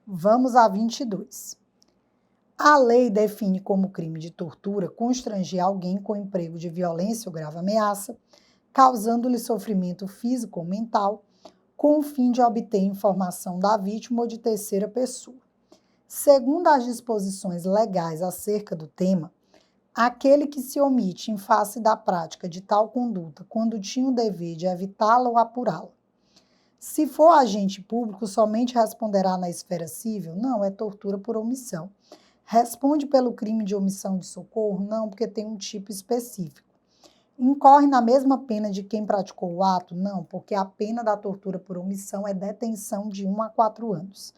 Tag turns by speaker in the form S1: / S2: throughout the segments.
S1: Vamos a 22. A lei define como crime de tortura constranger alguém com emprego de violência ou grave ameaça, causando-lhe sofrimento físico ou mental, com o fim de obter informação da vítima ou de terceira pessoa. Segundo as disposições legais acerca do tema, aquele que se omite em face da prática de tal conduta quando tinha o dever de evitá-la ou apurá-la. Se for agente público, somente responderá na esfera civil? Não, é tortura por omissão. Responde pelo crime de omissão de socorro? Não, porque tem um tipo específico. Incorre na mesma pena de quem praticou o ato? Não, porque a pena da tortura por omissão é detenção de 1 a 4 anos.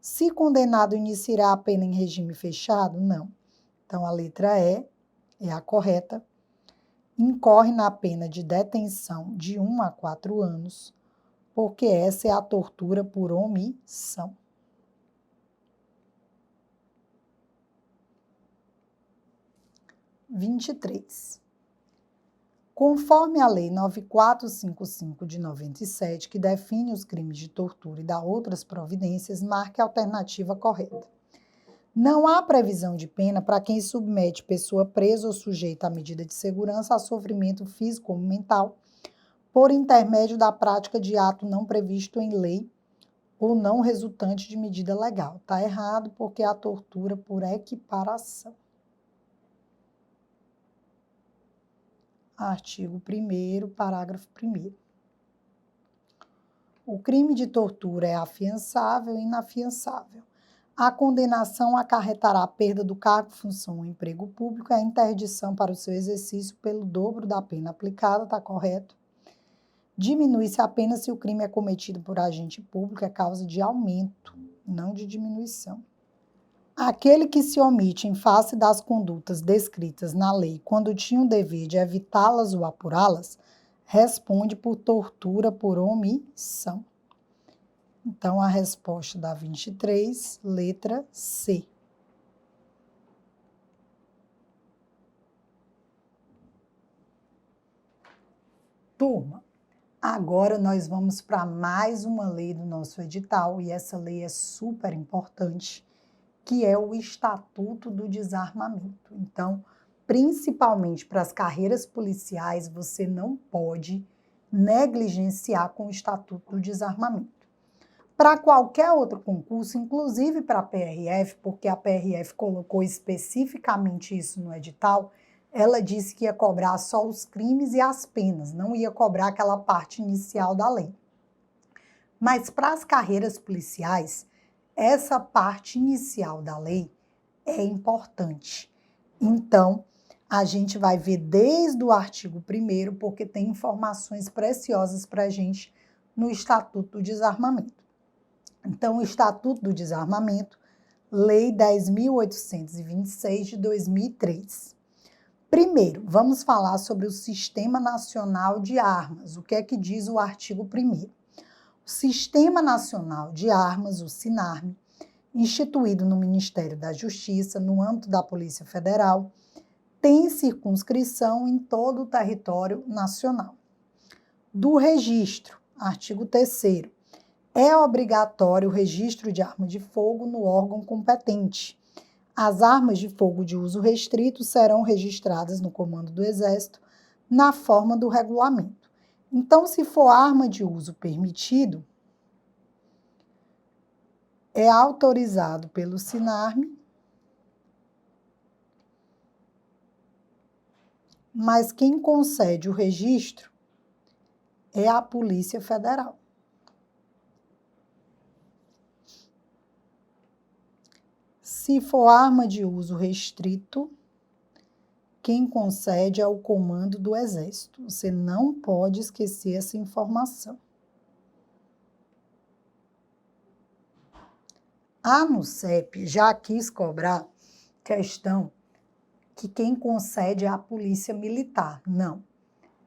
S1: Se condenado, iniciará a pena em regime fechado? Não. Então, a letra E é a correta. Incorre na pena de detenção de 1 a 4 anos, porque essa é a tortura por omissão. (23) Conforme a Lei 9455 de 97, que define os crimes de tortura e dá outras providências, marque a alternativa correta. Não há previsão de pena para quem submete pessoa presa ou sujeita à medida de segurança a sofrimento físico ou mental por intermédio da prática de ato não previsto em lei ou não resultante de medida legal. Está errado, porque é a tortura por equiparação. Artigo 1º, parágrafo 1º. O crime de tortura é afiançável e inafiançável. A condenação acarretará a perda do cargo, função ou emprego público e a interdição para o seu exercício pelo dobro da pena aplicada, está correto? Diminui-se a pena se o crime é cometido por agente público, é causa de aumento, não de diminuição. Aquele que se omite em face das condutas descritas na lei quando tinha o dever de evitá-las ou apurá-las, responde por tortura por omissão. Então, a resposta da 23, letra C. Turma, agora nós vamos para mais uma lei do nosso edital, e essa lei é super importante, que é o Estatuto do Desarmamento. Então, principalmente para as carreiras policiais, você não pode negligenciar com o Estatuto do Desarmamento. Para qualquer outro concurso, inclusive para a PRF, porque a PRF colocou especificamente isso no edital, ela disse que ia cobrar só os crimes e as penas, não ia cobrar aquela parte inicial da lei. Mas para as carreiras policiais, essa parte inicial da lei é importante. Então, a gente vai ver desde o artigo 1º, porque tem informações preciosas para a gente no Estatuto do Desarmamento. Então, o Estatuto do Desarmamento, Lei 10.826 de 2003. Primeiro, vamos falar sobre o Sistema Nacional de Armas. O que é que diz o artigo 1º? O Sistema Nacional de Armas, o SINARME, instituído no Ministério da Justiça, no âmbito da Polícia Federal, tem circunscrição em todo o território nacional. Do registro, artigo 3º, é obrigatório o registro de arma de fogo no órgão competente. As armas de fogo de uso restrito serão registradas no Comando do Exército na forma do regulamento. Então, se for arma de uso permitido, é autorizado pelo SINARME, mas quem concede o registro é a Polícia Federal. Se for arma de uso restrito, quem concede é o Comando do Exército. Você não pode esquecer essa informação. A ANUCEP já quis cobrar questão que quem concede é a Polícia Militar. Não.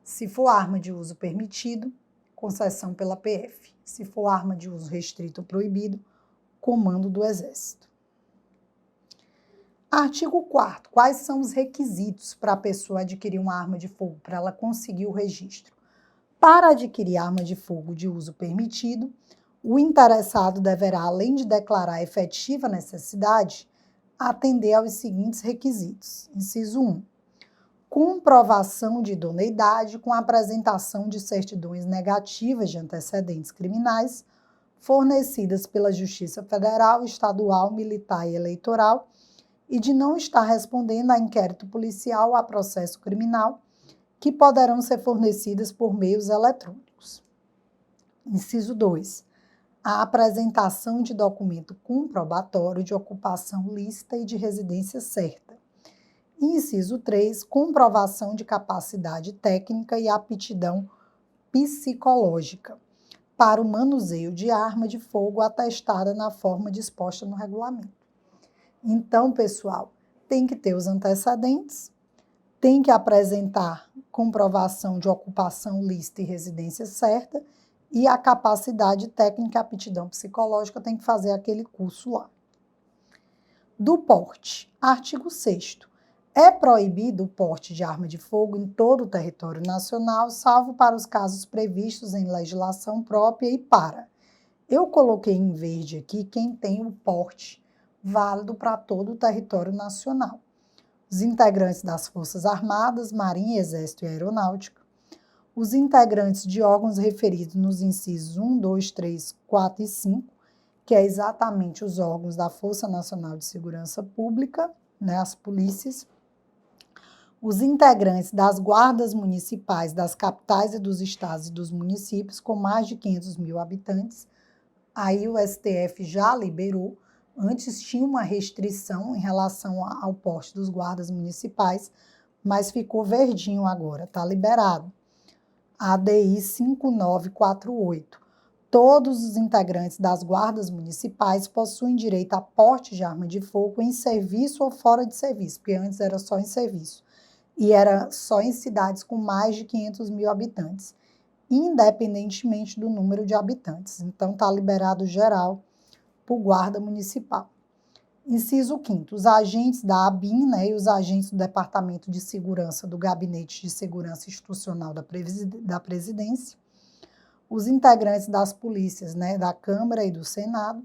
S1: Se for arma de uso permitido, concessão pela PF. Se for arma de uso restrito ou proibido, Comando do Exército. Artigo 4º. Quais são os requisitos para a pessoa adquirir uma arma de fogo, para ela conseguir o registro? Para adquirir arma de fogo de uso permitido, o interessado deverá, além de declarar efetiva necessidade, atender aos seguintes requisitos. Inciso 1. Comprovação de idoneidade com apresentação de certidões negativas de antecedentes criminais fornecidas pela Justiça Federal, Estadual, Militar e Eleitoral e de não estar respondendo a inquérito policial ou a processo criminal que poderão ser fornecidas por meios eletrônicos. Inciso 2. A apresentação de documento comprobatório de ocupação lícita e de residência certa. Inciso 3. Comprovação de capacidade técnica e aptidão psicológica para o manuseio de arma de fogo atestada na forma disposta no regulamento. Então, pessoal, tem que ter os antecedentes, tem que apresentar comprovação de ocupação lícita e residência certa e a capacidade técnica e aptidão psicológica tem que fazer aquele curso lá. Do porte. Artigo 6º. É proibido o porte de arma de fogo em todo o território nacional, salvo para os casos previstos em legislação própria e para. Eu coloquei em verde aqui quem tem o porte válido para todo o território nacional. Os integrantes das Forças Armadas, Marinha, Exército e Aeronáutica, os integrantes de órgãos referidos nos incisos 1, 2, 3, 4 e 5, que é exatamente os órgãos da Força Nacional de Segurança Pública, né, as polícias, os integrantes das guardas municipais das capitais e dos estados e dos municípios com mais de 500 mil habitantes, aí o STF já liberou. Antes tinha uma restrição em relação ao porte dos guardas municipais, mas ficou verdinho agora, está liberado. ADI 5948. Todos os integrantes das guardas municipais possuem direito a porte de arma de fogo em serviço ou fora de serviço, porque antes era só em serviço. E era só em cidades com mais de 500 mil habitantes, independentemente do número de habitantes. Então, está liberado geral para o guarda municipal. Inciso 5º, os agentes da ABIN, né, e os agentes do Departamento de Segurança do Gabinete de Segurança Institucional da Presidência, os integrantes das polícias, né, da Câmara e do Senado,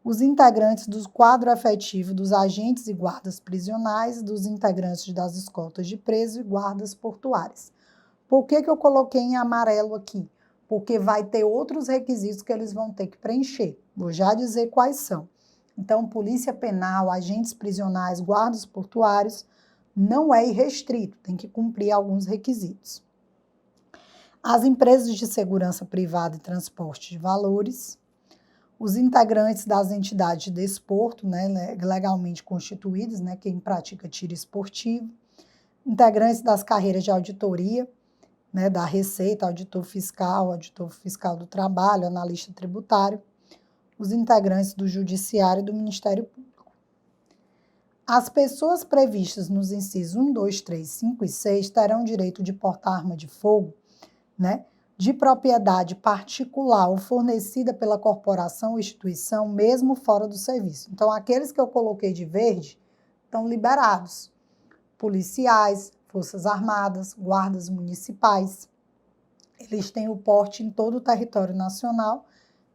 S1: os integrantes do quadro efetivo dos agentes e guardas prisionais, dos integrantes das escoltas de preso e guardas portuárias. Por que eu coloquei em amarelo aqui? Porque vai ter outros requisitos que eles vão ter que preencher. Vou já dizer quais são. Então, polícia penal, agentes prisionais, guardas portuários, não é irrestrito, tem que cumprir alguns requisitos. As empresas de segurança privada e transporte de valores, os integrantes das entidades de desporto, né, legalmente constituídas, né, quem pratica tiro esportivo, integrantes das carreiras de auditoria, né, da Receita, auditor fiscal do trabalho, analista tributário, os integrantes do Judiciário e do Ministério Público. As pessoas previstas nos incisos 1, 2, 3, 5 e 6 terão direito de portar arma de fogo, né, de propriedade particular ou fornecida pela corporação ou instituição, mesmo fora do serviço. Então, aqueles que eu coloquei de verde estão liberados. Policiais, Forças Armadas, guardas municipais, eles têm o porte em todo o território nacional,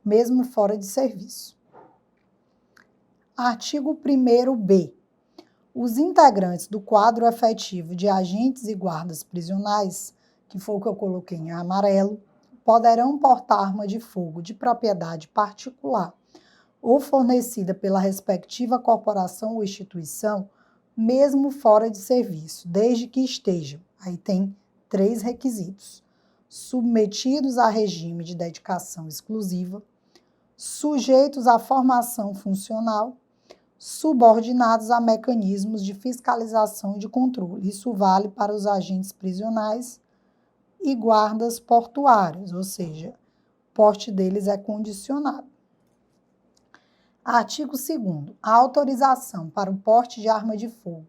S1: mesmo fora de serviço. Artigo 1º-B. Os integrantes do quadro efetivo de agentes e guardas prisionais, que foi o que eu coloquei em amarelo, poderão portar arma de fogo de propriedade particular ou fornecida pela respectiva corporação ou instituição, mesmo fora de serviço, desde que estejam, aí tem 3 requisitos, submetidos a regime de dedicação exclusiva, sujeitos à formação funcional, subordinados a mecanismos de fiscalização e de controle. Isso vale para os agentes prisionais e guardas portuários, ou seja, o porte deles é condicionado. Artigo 2º. A autorização para o porte de arma de fogo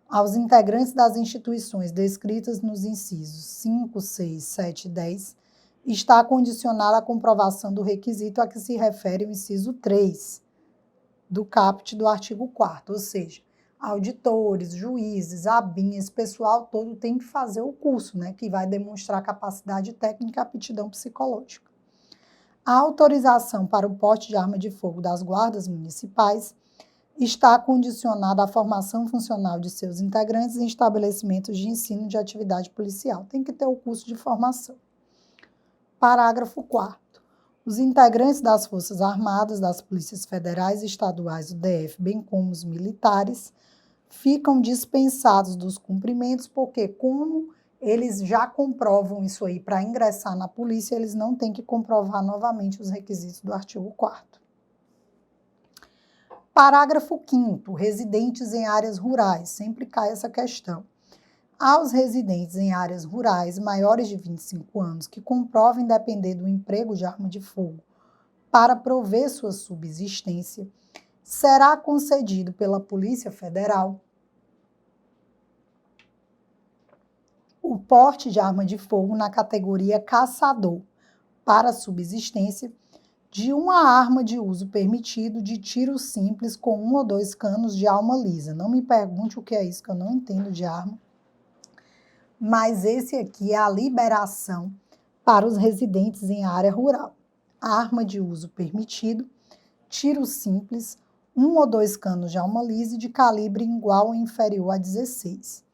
S1: aos integrantes das instituições descritas nos incisos 5, 6, 7 e 10 está condicionada à comprovação do requisito a que se refere o inciso 3 do caput do artigo 4º, ou seja, auditores, juízes, ABIN, esse pessoal todo tem que fazer o curso, né, que vai demonstrar capacidade técnica e aptidão psicológica. A autorização para o porte de arma de fogo das guardas municipais está condicionada à formação funcional de seus integrantes em estabelecimentos de ensino de atividade policial. Tem que ter o curso de formação. Parágrafo 4º. Os integrantes das Forças Armadas, das Polícias Federais e Estaduais do DF, bem como os militares, ficam dispensados dos cumprimentos, porque como eles já comprovam isso aí para ingressar na polícia, eles não têm que comprovar novamente os requisitos do artigo 4º. Parágrafo 5º. Residentes em áreas rurais. Sempre cai essa questão. Aos residentes em áreas rurais maiores de 25 anos que comprovem depender do emprego de arma de fogo para prover sua subsistência, será concedido pela Polícia Federal o porte de arma de fogo na categoria caçador para subsistência de uma arma de uso permitido de tiro simples com 1 ou 2 canos de alma lisa. Não me pergunte o que é isso, que eu não entendo de arma. Mas esse aqui é a liberação para os residentes em área rural. Arma de uso permitido, tiro simples, 1 ou 2 canos de alma lisa de calibre igual ou inferior a 16,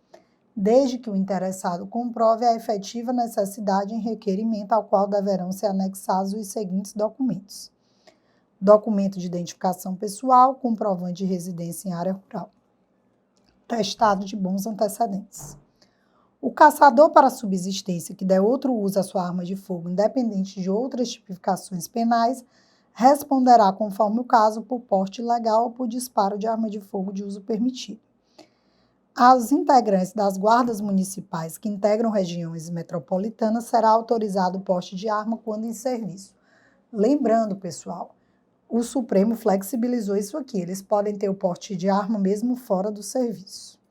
S1: desde que o interessado comprove a efetiva necessidade em requerimento ao qual deverão ser anexados os seguintes documentos: documento de identificação pessoal, comprovante de residência em área rural, atestado de bons antecedentes. O caçador para subsistência que der outro uso à sua arma de fogo, independente de outras tipificações penais, responderá, conforme o caso, por porte ilegal ou por disparo de arma de fogo de uso permitido. Aos integrantes das guardas municipais que integram regiões metropolitanas será autorizado o porte de arma quando em serviço. Lembrando, pessoal, o Supremo flexibilizou isso aqui, eles podem ter o porte de arma mesmo fora do serviço.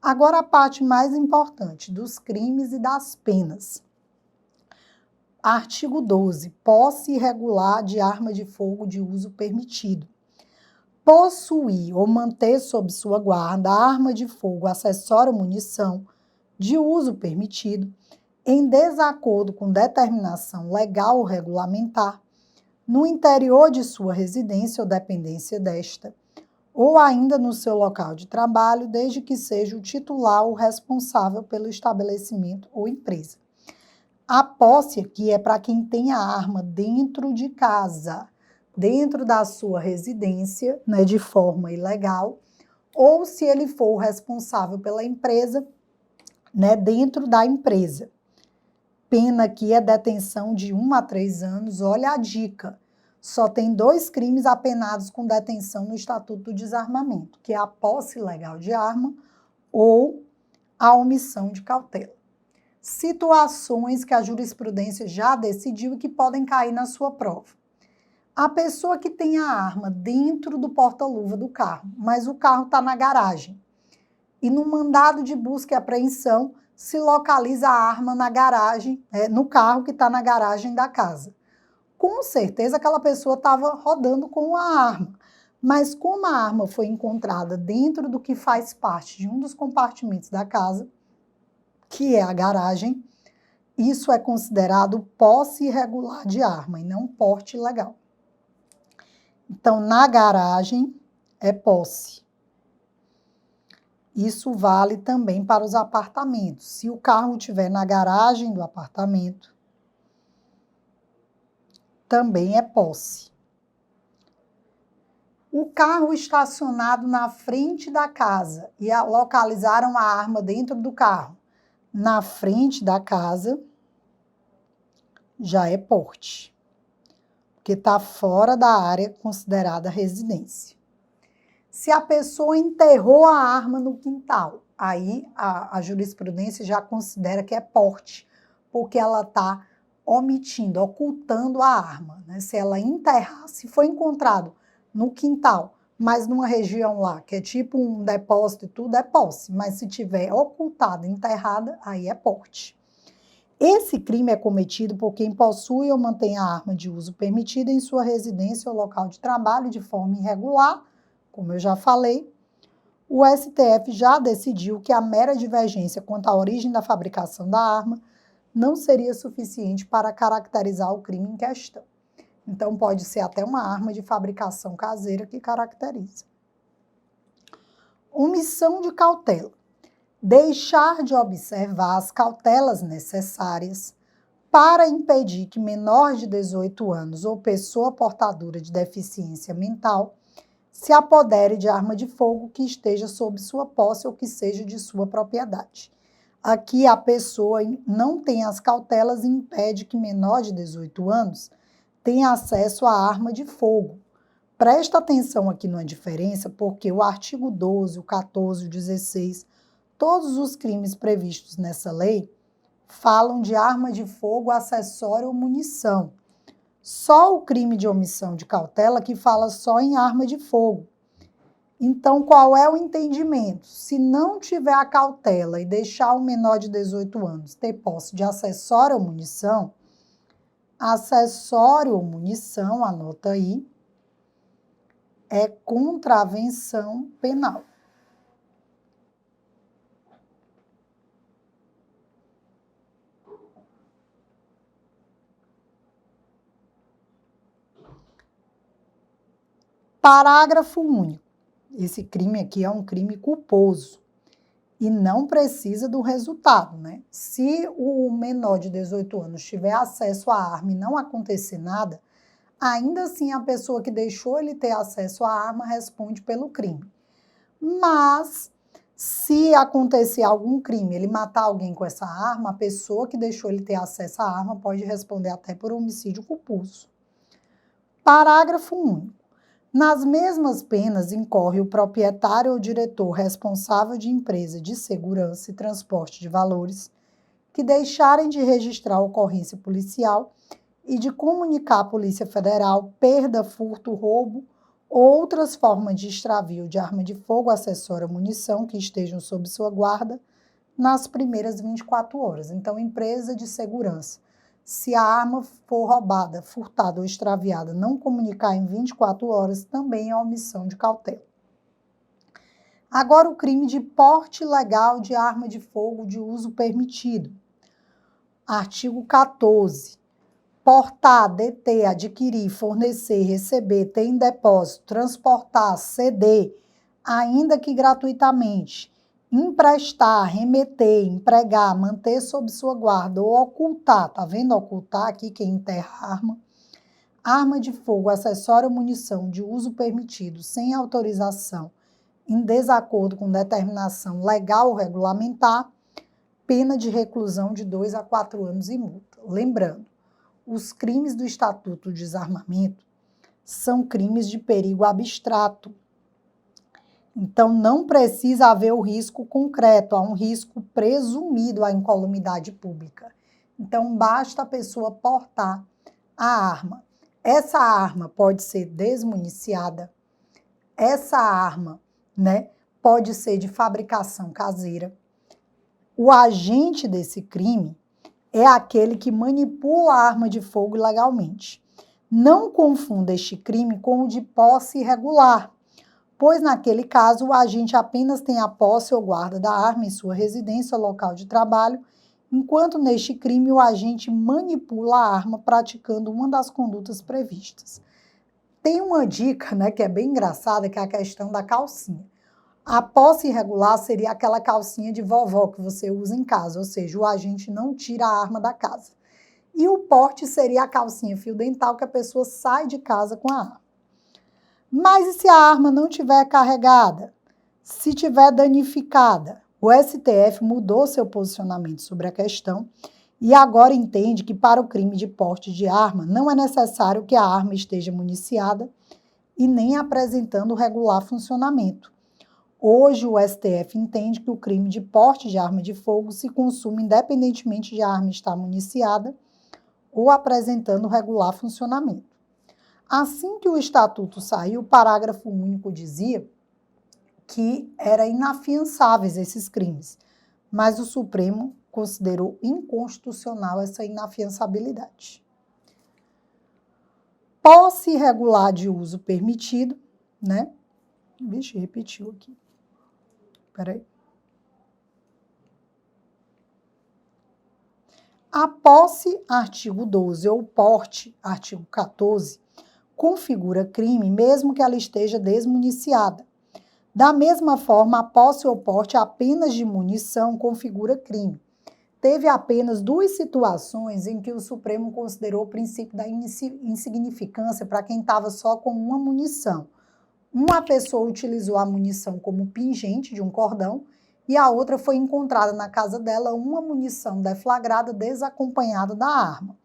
S1: Agora a parte mais importante, dos crimes e das penas. Artigo 12. Posse irregular de arma de fogo de uso permitido. Possuir ou manter sob sua guarda arma de fogo, acessório ou munição de uso permitido, em desacordo com determinação legal ou regulamentar, no interior de sua residência ou dependência desta, ou ainda no seu local de trabalho, desde que seja o titular ou responsável pelo estabelecimento ou empresa. A posse aqui é para quem tem a arma dentro de casa, dentro da sua residência, né, de forma ilegal, ou se ele for o responsável pela empresa, né, dentro da empresa. Pena aqui é detenção de 1 a 3 anos, olha a dica. Só tem 2 crimes apenados com detenção no Estatuto do Desarmamento, que é a posse ilegal de arma ou a omissão de cautela. Situações que a jurisprudência já decidiu e que podem cair na sua prova. A pessoa que tem a arma dentro do porta-luva do carro, mas o carro está na garagem. E no mandado de busca e apreensão se localiza a arma na garagem, no carro que está na garagem da casa. Com certeza aquela pessoa estava rodando com a arma, mas como a arma foi encontrada dentro do que faz parte de um dos compartimentos da casa, que é a garagem, isso é considerado posse irregular de arma e não porte ilegal. Então, na garagem é posse. Isso vale também para os apartamentos. Se o carro estiver na garagem do apartamento, também é posse. O carro estacionado na frente da casa e localizaram a arma dentro do carro, na frente da casa, já é porte, porque está fora da área considerada residência. Se a pessoa enterrou a arma no quintal, aí a jurisprudência já considera que é porte, porque ela está omitindo, ocultando a arma, né? Se ela enterrar, se for encontrado no quintal, mas numa região lá, que é tipo um depósito e tudo, é posse, mas se tiver ocultada, enterrada, aí é porte. Esse crime é cometido por quem possui ou mantém a arma de uso permitido em sua residência ou local de trabalho de forma irregular, como eu já falei, o STF já decidiu que a mera divergência quanto à origem da fabricação da arma não seria suficiente para caracterizar o crime em questão. Então, pode ser até uma arma de fabricação caseira que caracteriza. Omissão de cautela. Deixar de observar as cautelas necessárias para impedir que menor de 18 anos ou pessoa portadora de deficiência mental se apodere de arma de fogo que esteja sob sua posse ou que seja de sua propriedade. Aqui a pessoa não tem as cautelas e impede que menor de 18 anos tenha acesso à arma de fogo. Presta atenção aqui numa diferença, porque o artigo 12, o 14, o 16, todos os crimes previstos nessa lei falam de arma de fogo, acessório ou munição. Só o crime de omissão de cautela que fala só em arma de fogo. Então, qual é o entendimento? Se não tiver a cautela e deixar o menor de 18 anos ter posse de acessório ou munição, anota aí, é contravenção penal. Parágrafo único. Esse crime aqui é um crime culposo e não precisa do resultado, né? Se o menor de 18 anos tiver acesso à arma e não acontecer nada, ainda assim a pessoa que deixou ele ter acesso à arma responde pelo crime. Mas se acontecer algum crime, ele matar alguém com essa arma, a pessoa que deixou ele ter acesso à arma pode responder até por homicídio culposo. Parágrafo único. Nas mesmas penas incorre o proprietário ou diretor responsável de empresa de segurança e transporte de valores que deixarem de registrar a ocorrência policial e de comunicar à Polícia Federal perda, furto, roubo ou outras formas de extravio de arma de fogo, acessório ou munição que estejam sob sua guarda nas primeiras 24 horas. Então, empresa de segurança, se a arma for roubada, furtada ou extraviada, não comunicar em 24 horas, também é omissão de cautela. Agora, o crime de porte ilegal de arma de fogo de uso permitido. Artigo 14. Portar, deter, adquirir, fornecer, receber, ter em depósito, transportar, ceder, ainda que gratuitamente, emprestar, remeter, empregar, manter sob sua guarda ou ocultar, tá vendo ocultar aqui quem enterra arma de fogo, acessório ou munição de uso permitido sem autorização, em desacordo com determinação legal ou regulamentar, pena de reclusão de 2 a 4 anos e multa. Lembrando, os crimes do Estatuto do Desarmamento são crimes de perigo abstrato. Então, não precisa haver o risco concreto, há um risco presumido à incolumidade pública. Então, basta a pessoa portar a arma. Essa arma pode ser desmuniciada, essa arma, né, pode ser de fabricação caseira. O agente desse crime é aquele que manipula a arma de fogo ilegalmente. Não confunda este crime com o de posse irregular, pois naquele caso o agente apenas tem a posse ou guarda da arma em sua residência ou local de trabalho, enquanto neste crime o agente manipula a arma praticando uma das condutas previstas. Tem uma dica, né, que é bem engraçada, que é a questão da calcinha. A posse irregular seria aquela calcinha de vovó que você usa em casa, ou seja, o agente não tira a arma da casa. E o porte seria a calcinha fio dental que a pessoa sai de casa com a arma. Mas e se a arma não estiver carregada? Se estiver danificada? O STF mudou seu posicionamento sobre a questão e agora entende que para o crime de porte de arma não é necessário que a arma esteja municiada e nem apresentando regular funcionamento. Hoje, o STF entende que o crime de porte de arma de fogo se consuma independentemente de a arma estar municiada ou apresentando regular funcionamento. Assim que o Estatuto saiu, o parágrafo único dizia que eram inafiançáveis esses crimes, mas o Supremo considerou inconstitucional essa inafiançabilidade. Posse irregular de uso permitido, né? Vixe, repetiu aqui. Peraí. A posse, artigo 12, ou porte, artigo 14, configura crime mesmo que ela esteja desmuniciada. Da mesma forma, a posse ou porte apenas de munição configura crime. Teve apenas 2 situações em que o Supremo considerou o princípio da insignificância para quem estava só com uma munição. Uma pessoa utilizou a munição como pingente de um cordão e a outra foi encontrada na casa dela uma munição deflagrada desacompanhada da arma.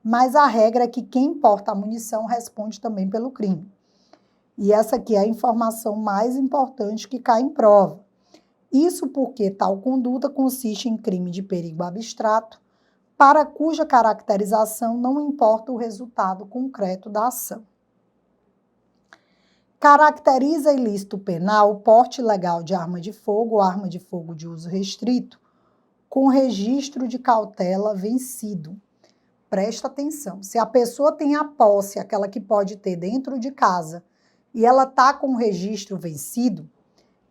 S1: Mas a regra é que quem porta a munição responde também pelo crime. E essa aqui é a informação mais importante que cai em prova. Isso porque tal conduta consiste em crime de perigo abstrato, para cuja caracterização não importa o resultado concreto da ação. Caracteriza ilícito penal o porte ilegal de arma de fogo ou arma de fogo de uso restrito, com registro de cautela vencido. Presta atenção, se a pessoa tem a posse, aquela que pode ter dentro de casa, e ela está com o registro vencido,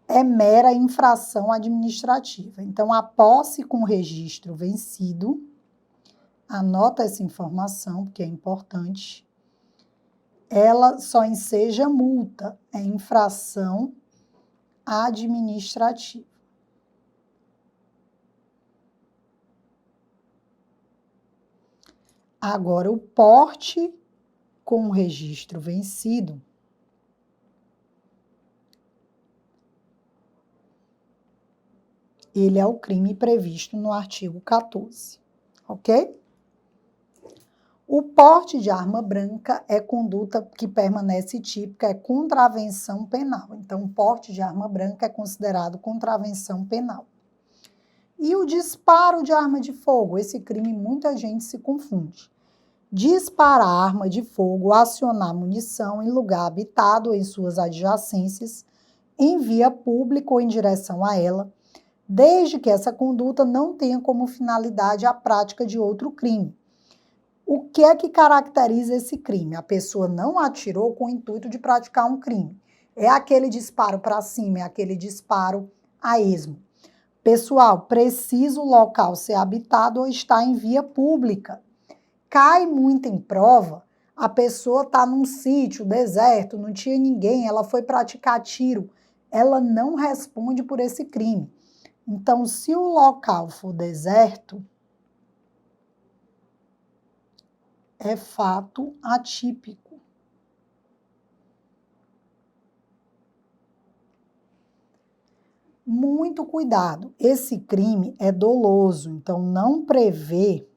S1: é mera infração administrativa. Então, a posse com registro vencido, anota essa informação, porque é importante, ela só enseja multa, é infração administrativa. Agora, o porte com registro vencido ele é o crime previsto no artigo 14, ok? O porte de arma branca é conduta que permanece típica, é contravenção penal. Então, o porte de arma branca é considerado contravenção penal. E o disparo de arma de fogo? Esse crime muita gente se confunde. Disparar arma de fogo, acionar munição em lugar habitado ou em suas adjacências, em via pública ou em direção a ela, desde que essa conduta não tenha como finalidade a prática de outro crime. O que é que caracteriza esse crime? A pessoa não atirou com o intuito de praticar um crime. É aquele disparo para cima, é aquele disparo a esmo. Pessoal, precisa o local ser habitado ou estar em via pública. Cai muito em prova, a pessoa está num sítio, deserto, não tinha ninguém, ela foi praticar tiro. Ela não responde por esse crime. Então, se o local for deserto, é fato atípico. Muito cuidado, esse crime é doloso, então não prevê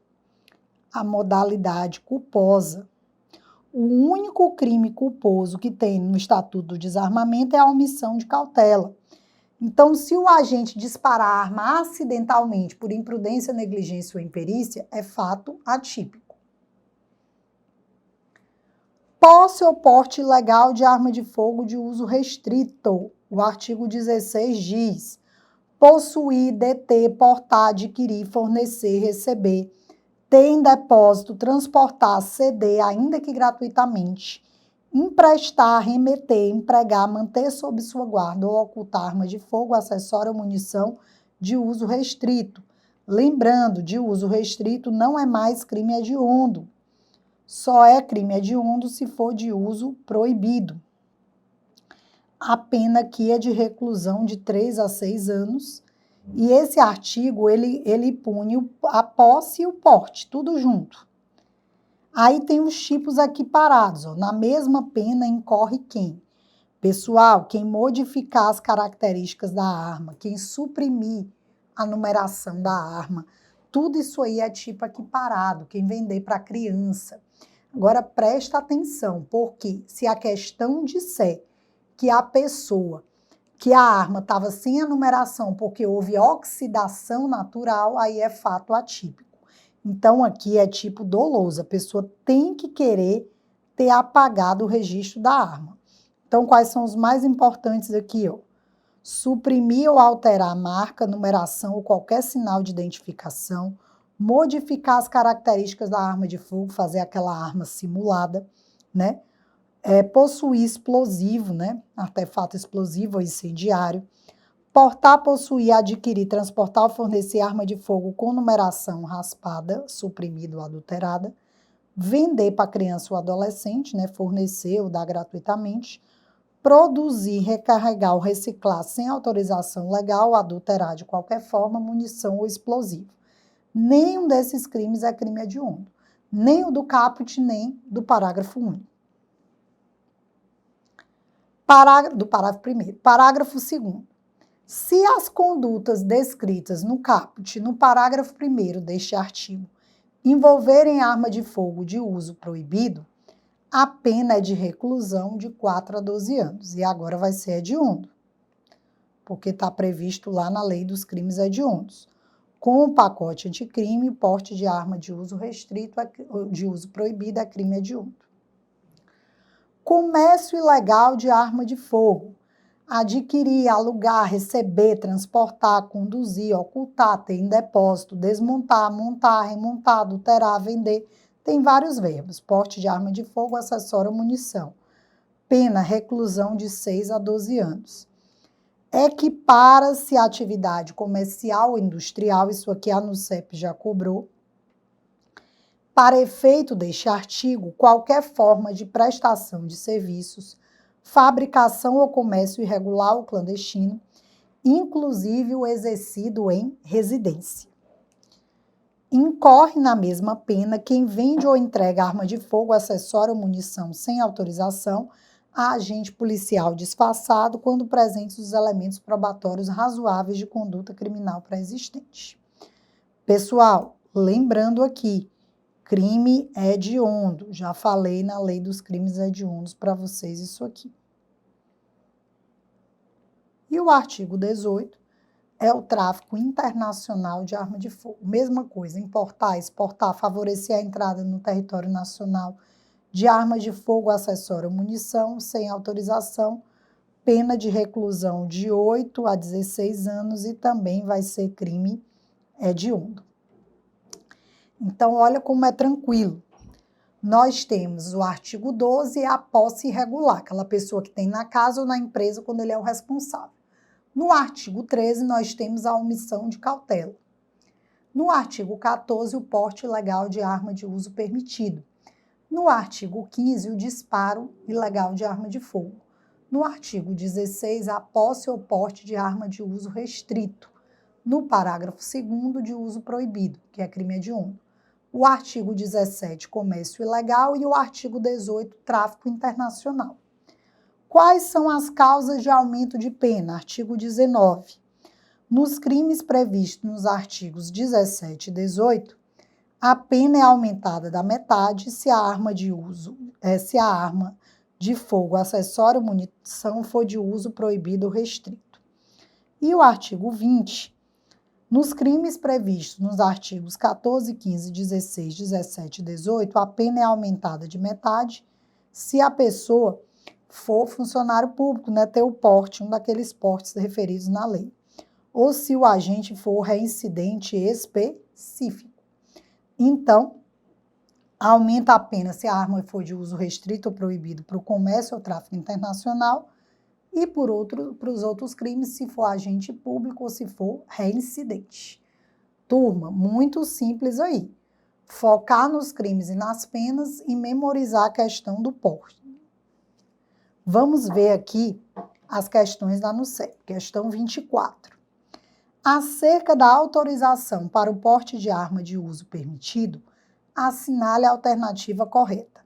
S1: a modalidade culposa. O único crime culposo que tem no Estatuto do Desarmamento é a omissão de cautela. Então, se o agente disparar a arma acidentalmente por imprudência, negligência ou imperícia, é fato atípico. Posse ou porte ilegal de arma de fogo de uso restrito. O artigo 16 diz: possuir, deter, portar, adquirir, fornecer, receber, ter em depósito, transportar, ceder, ainda que gratuitamente, emprestar, remeter, empregar, manter sob sua guarda ou ocultar arma de fogo, acessório ou munição de uso restrito. Lembrando, de uso restrito não é mais crime hediondo. Só é crime hediondo se for de uso proibido. A pena aqui é de reclusão de 3 a 6 anos. E esse artigo, ele pune a posse e o porte, tudo junto. Aí tem os tipos aqui parados, ó. Na mesma pena incorre quem? Pessoal, quem modificar as características da arma, quem suprimir a numeração da arma, tudo isso aí é tipo aqui parado, quem vender para criança. Agora, presta atenção, porque se a questão disser que a pessoa, que a arma estava sem a numeração porque houve oxidação natural, aí é fato atípico. Então, aqui é tipo doloso, a pessoa tem que querer ter apagado o registro da arma. Então, quais são os mais importantes aqui, ó? Suprimir ou alterar a marca, numeração ou qualquer sinal de identificação, modificar as características da arma de fogo, fazer aquela arma simulada, né? Possuir explosivo, né? Artefato explosivo ou incendiário, portar, possuir, adquirir, transportar ou fornecer arma de fogo com numeração raspada, suprimida ou adulterada, vender para criança ou adolescente, né, fornecer ou dar gratuitamente, produzir, recarregar ou reciclar sem autorização legal ou adulterar de qualquer forma munição ou explosivo. Nenhum desses crimes é crime hediondo, nem o do caput, nem do parágrafo único. Do parágrafo 1º. Parágrafo 2º. Se as condutas descritas no caput, no parágrafo 1º deste artigo, envolverem arma de fogo de uso proibido, a pena é de reclusão de 4 a 12 anos. E agora vai ser hediondo, porque está previsto lá na lei dos crimes hediondos. Com o pacote anticrime, porte de arma de uso restrito, de uso proibido, é crime hediondo. Comércio ilegal de arma de fogo. Adquirir, alugar, receber, transportar, conduzir, ocultar, ter em depósito, desmontar, montar, remontar, adulterar, vender. Tem vários verbos. Porte de arma de fogo, acessório ou munição. Pena, reclusão de 6 a 12 anos. Equipara-se a atividade comercial ou industrial, isso aqui a ANUCEP já cobrou. Para efeito deste artigo, qualquer forma de prestação de serviços, fabricação ou comércio irregular ou clandestino, inclusive o exercido em residência. Incorre na mesma pena quem vende ou entrega arma de fogo, acessório ou munição sem autorização a agente policial disfarçado quando presentes os elementos probatórios razoáveis de conduta criminal pré-existente. Pessoal, lembrando aqui, crime hediondo. Já falei na lei dos crimes hediondos para vocês isso aqui. E o artigo 18 é o tráfico internacional de arma de fogo. Mesma coisa, importar, exportar, favorecer a entrada no território nacional de arma de fogo, acessório ou munição sem autorização, pena de reclusão de 8 a 16 anos e também vai ser crime hediondo. Então, olha como é tranquilo. Nós temos o artigo 12, a posse irregular, aquela pessoa que tem na casa ou na empresa quando ele é o responsável. No artigo 13, nós temos a omissão de cautela. No artigo 14, o porte ilegal de arma de uso permitido. No artigo 15, o disparo ilegal de arma de fogo. No artigo 16, a posse ou porte de arma de uso restrito. No parágrafo 2º, de uso proibido, que é crime hediondo. O artigo 17, comércio ilegal, e o artigo 18, tráfico internacional. Quais são as causas de aumento de pena? Artigo 19. Nos crimes previstos nos artigos 17 e 18, a pena é aumentada da metade se a arma de fogo, acessório ou munição for de uso proibido ou restrito. E o artigo 20. Nos crimes previstos nos artigos 14, 15, 16, 17 e 18, a pena é aumentada de metade se a pessoa for funcionário público, né, ter o porte, um daqueles portes referidos na lei, ou se o agente for reincidente específico. Então, aumenta a pena se a arma for de uso restrito ou proibido para o comércio ou tráfico internacional, e para os outros crimes, se for agente público ou se for reincidente. Turma, muito simples aí. Focar nos crimes e nas penas e memorizar a questão do porte. Vamos ver aqui as questões da ANUCEP. Questão 24. Acerca da autorização para o porte de arma de uso permitido, assinale a alternativa correta.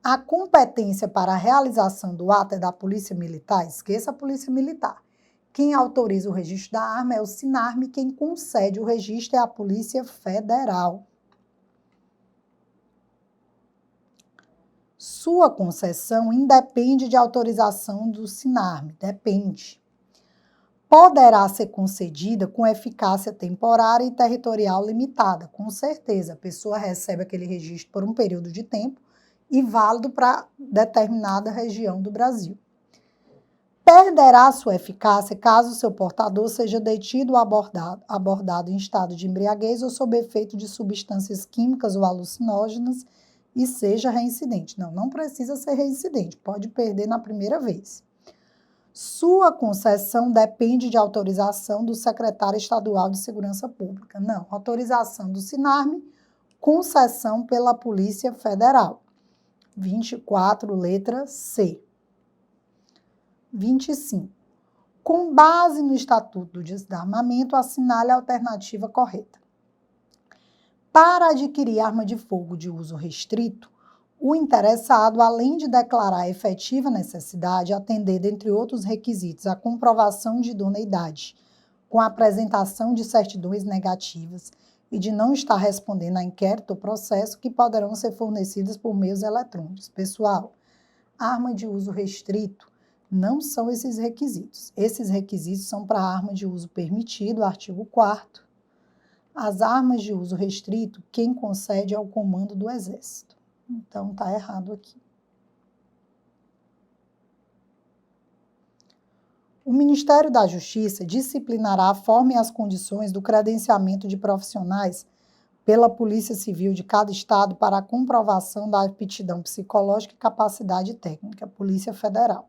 S1: A competência para a realização do ato é da Polícia Militar? Esqueça a Polícia Militar. Quem autoriza o registro da arma é o SINARME, quem concede o registro é a Polícia Federal. Sua concessão independe de autorização do SINARME, depende. Poderá ser concedida com eficácia temporária e territorial limitada, com certeza. A pessoa recebe aquele registro por um período de tempo e válido para determinada região do Brasil. Perderá sua eficácia caso seu portador seja detido ou abordado em estado de embriaguez ou sob efeito de substâncias químicas ou alucinógenas e seja reincidente. Não precisa ser reincidente, pode perder na primeira vez. Sua concessão depende de autorização do secretário estadual de Segurança Pública. Não, autorização do SINARME, concessão pela Polícia Federal. 24, letra C. 25. Com base no Estatuto do Desarmamento, assinale a alternativa correta. Para adquirir arma de fogo de uso restrito, o interessado, além de declarar a efetiva necessidade, atender, dentre outros requisitos, a comprovação de idoneidade, com a apresentação de certidões negativas e de não estar respondendo a inquérito ou processo que poderão ser fornecidas por meios eletrônicos. Pessoal, arma de uso restrito não são esses requisitos. Esses requisitos são para arma de uso permitido, artigo 4º. As armas de uso restrito, quem concede é o Comando do Exército. Então, está errado aqui. O Ministério da Justiça disciplinará a forma e as condições do credenciamento de profissionais pela Polícia Civil de cada estado para a comprovação da aptidão psicológica e capacidade técnica, Polícia Federal.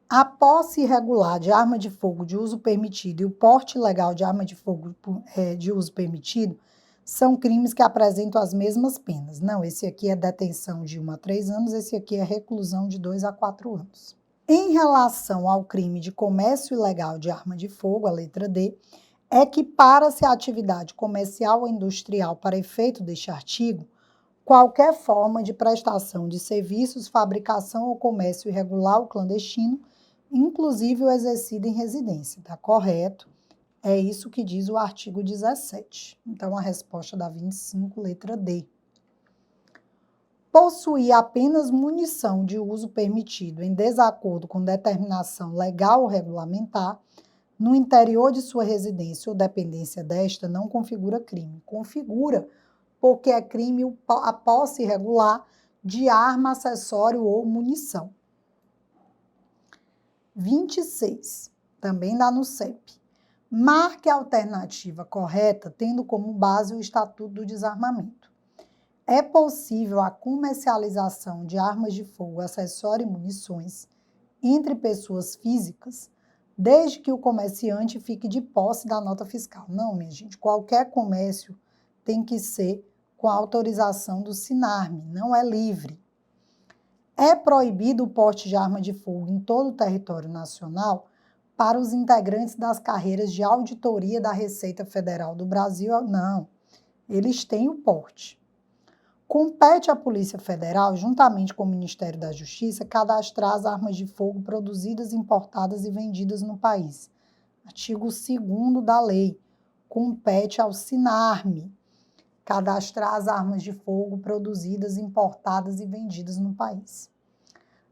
S1: A posse irregular de arma de fogo de uso permitido e o porte ilegal de arma de fogo de uso permitido são crimes que apresentam as mesmas penas. Não, esse aqui é detenção de 1 a 3 anos, esse aqui é reclusão de 2 a 4 anos. Em relação ao crime de comércio ilegal de arma de fogo, a letra D, equipara-se a atividade comercial ou industrial para efeito deste artigo qualquer forma de prestação de serviços, fabricação ou comércio irregular ou clandestino, inclusive o exercido em residência. Tá correto? É isso que diz o artigo 17. Então, a resposta da 25, letra D. Possuir apenas munição de uso permitido em desacordo com determinação legal ou regulamentar, no interior de sua residência ou dependência desta, não configura crime. Configura, porque é crime a posse irregular de arma, acessório ou munição. 26. Também dá no CEP. Marque a alternativa correta, tendo como base o Estatuto do Desarmamento. É possível a comercialização de armas de fogo, acessório e munições entre pessoas físicas, desde que o comerciante fique de posse da nota fiscal. Não, minha gente, qualquer comércio tem que ser com a autorização do SINARME, não é livre. É proibido o porte de arma de fogo em todo o território nacional para os integrantes das carreiras de auditoria da Receita Federal do Brasil? Não, eles têm o porte. Compete à Polícia Federal, juntamente com o Ministério da Justiça, cadastrar as armas de fogo produzidas, importadas e vendidas no país. Artigo 2º da lei. Compete ao SINARME cadastrar as armas de fogo produzidas, importadas e vendidas no país.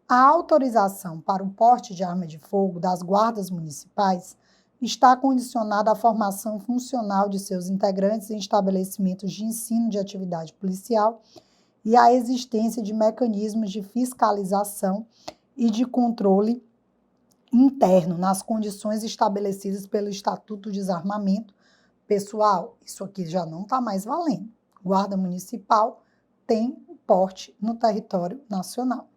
S1: A autorização para o porte de arma de fogo das guardas municipais está condicionada à formação funcional de seus integrantes em estabelecimentos de ensino de atividade policial e à existência de mecanismos de fiscalização e de controle interno nas condições estabelecidas pelo Estatuto do Desarmamento. Pessoal, isso aqui já não está mais valendo. Guarda Municipal tem porte no território nacional.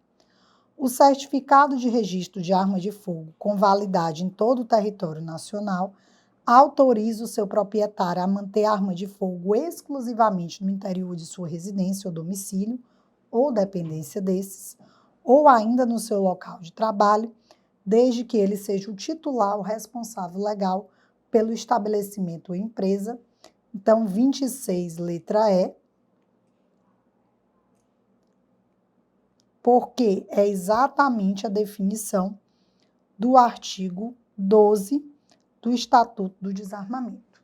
S1: O certificado de registro de arma de fogo com validade em todo o território nacional autoriza o seu proprietário a manter a arma de fogo exclusivamente no interior de sua residência ou domicílio, ou dependência desses, ou ainda no seu local de trabalho, desde que ele seja o titular ou responsável legal pelo estabelecimento ou empresa. Então, 26, letra E, porque é exatamente a definição do artigo 12 do Estatuto do Desarmamento.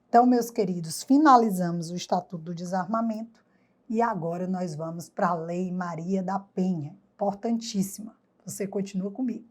S1: Então, meus queridos, finalizamos o Estatuto do Desarmamento e agora nós vamos para a Lei Maria da Penha, importantíssima. Você continua comigo.